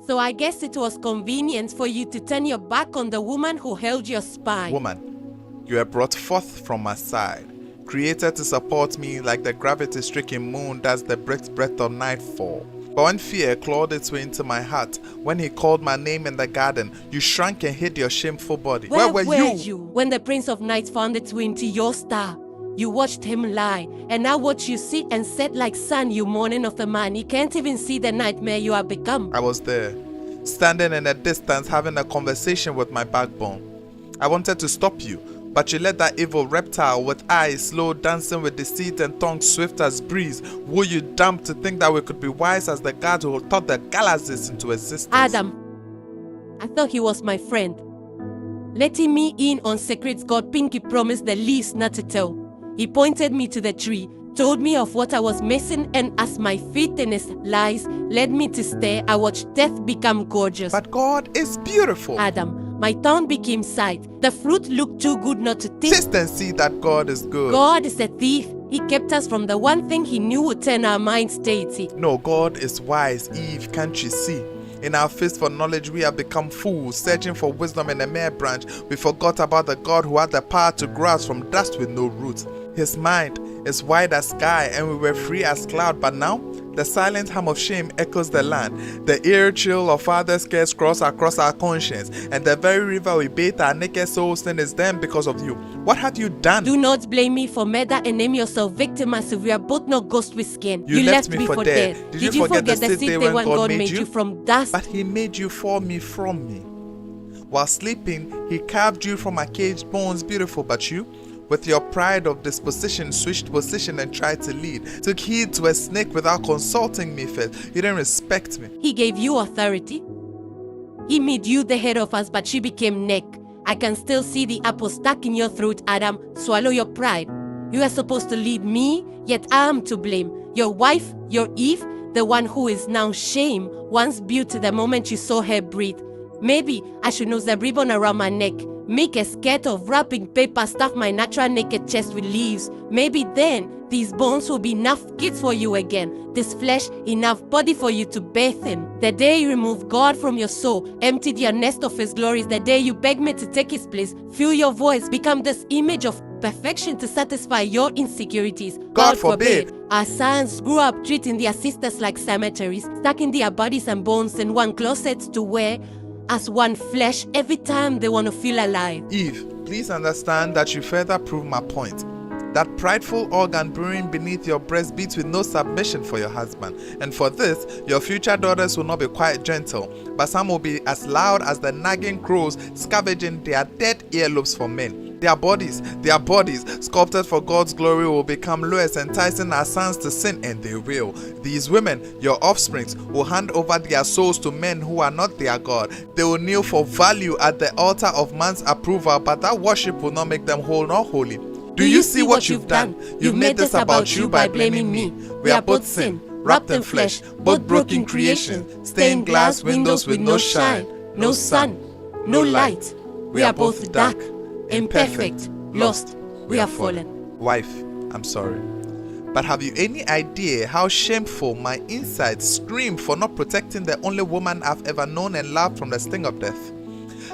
So I guess it was convenient for you to turn your back on the woman who held your spine. Woman, you were brought forth from my side, created to support me like the gravity-stricken moon does the breath of nightfall. But when fear clawed its way into my heart, when he called my name in the garden, you shrank and hid your shameful body. Where were you when the Prince of Night found its way into your star? You watched him lie, and now watch you sit and set like sun, you mourning of a man. You can't even see the nightmare you have become. I was there, standing in a distance having a conversation with my backbone. I wanted to stop you, but you let that evil reptile with eyes slow dancing with deceit and tongue swift as breeze woo you dumb to think that we could be wise as the gods who taught the galaxies into existence. Adam, I thought he was my friend. Letting me in on secrets God Pinky promised the least not to tell. He pointed me to the tree, told me of what I was missing, and as my feet in his lies led me to stare, I watched death become gorgeous. But God is beautiful. Adam, my tongue became sight. The fruit looked too good not to taste. Taste and see that God is good. God is a thief. He kept us from the one thing he knew would turn our minds deity. No, God is wise, Eve, can't you see? In our thirst for knowledge, we have become fools, searching for wisdom in a mere branch. We forgot about the God who had the power to grow us from dust with no roots. His mind is wide as sky, and we were free as cloud. But now, the silent hum of shame echoes the land. The ear chill of father's cares cross across our conscience, and the very river we bathe our naked souls in is damned because of you. What have you done? Do not blame me for murder and name yourself victim, as if we are both not ghosts with skin. You left me for dead. Did you forget the day when God made you from dust? But he made you for me from me. While sleeping, he carved you from my caged bones, beautiful, but you, with your pride of disposition, switched position and tried to lead. Took heed to a snake without consulting me first. You didn't respect me. He gave you authority. He made you the head of us, but she became neck. I can still see the apple stuck in your throat, Adam. Swallow your pride. You are supposed to lead me, yet I am to blame. Your wife, your Eve, the one who is now shame, once beauty the moment you saw her breathe. Maybe I should noose the ribbon around my neck. Make a skirt of wrapping paper, stuff my natural naked chest with leaves. Maybe then, these bones will be enough kids for you again. This flesh, enough body for you to bathe in. The day you removed God from your soul, emptied your nest of his glories, the day you begged me to take his place, feel your voice, become this image of perfection to satisfy your insecurities. God forbid. Our sons grew up treating their sisters like cemeteries, stacking their bodies and bones in one closet to wear as one flesh every time they want to feel alive. Eve, please understand that you further prove my point. That prideful organ brewing beneath your breast beats with no submission for your husband. And for this, your future daughters will not be quite gentle, but some will be as loud as the nagging crows scavenging their dead earlobes for men. Their bodies, sculpted for God's glory, will become lowest, enticing our sons to sin, and they will. These women, your offsprings, will hand over their souls to men who are not their God. They will kneel for value at the altar of man's approval, but that worship will not make them whole nor holy. Do you see what you've done? You've made this about you by blaming me. We are both sin, wrapped in flesh, both broken creation, stained glass windows with no shine, no sun, no light. We are both dark, imperfect, lost, we are fallen. Wife, I'm sorry. But have you any idea how shameful my insides scream for not protecting the only woman I've ever known and loved from the sting of death?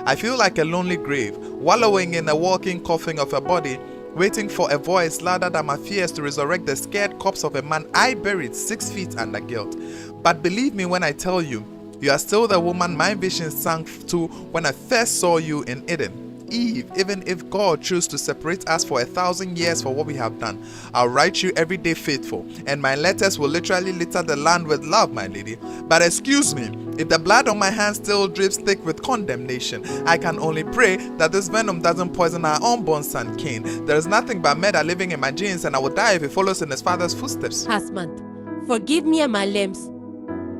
I feel like a lonely grave, wallowing in a walking coffin of a body, waiting for a voice louder than my fears to resurrect the scared corpse of a man I buried 6 feet under guilt. But believe me when I tell you, you are still the woman my vision sank to when I first saw you in Eden. Eve, even if God chose to separate us for 1,000 years for what we have done, I'll write you every day faithful, and my letters will literally litter the land with love, my lady. But excuse me, if the blood on my hands still drips thick with condemnation, I can only pray that this venom doesn't poison our unborn son Cain. There is nothing but murder living in my genes, and I will die if he follows in his father's footsteps. Husband, forgive me and my limbs,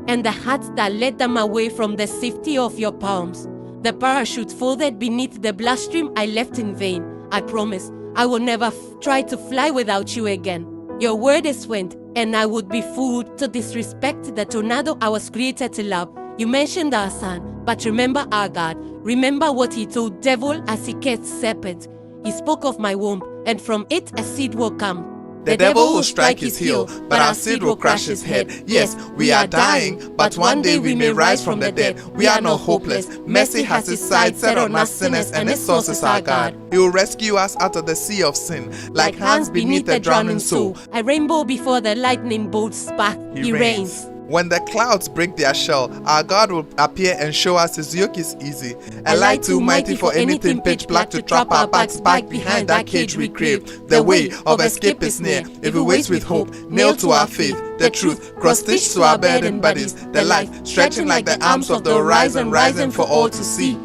and the hearts that led them away from the safety of your palms. The parachute folded beneath the bloodstream I left in vain. I promise I will never try to fly without you again. Your word is wind, and I would be fooled to disrespect the tornado I was created to love. You mentioned our son, but remember our God. Remember what he told devil as he cast serpent. He spoke of my womb, and from it a seed will come. The devil will strike his heel, but our seed will crush his head. Yes, we are dying, but one day we may rise from the dead. We are not hopeless. Mercy has its sights set on us sinners, and its source is our God. He will rescue us out of the sea of sin, like hands beneath the drowning soul. A rainbow before the lightning bolts spark, he reigns. When the clouds break their shell, our God will appear and show us his yoke is easy. A light too mighty for anything pitch black to trap our backs back behind that cage we crave. The way of escape is near. If we wait with hope, nailed to our faith, the truth, cross-stitched to our burdened bodies, the light stretching like the arms of the horizon, rising for all to see.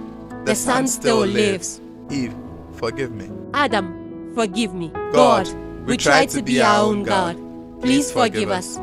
The sun still lives. Eve, forgive me. Adam, forgive me. God, we tried to be our own God. Please forgive us.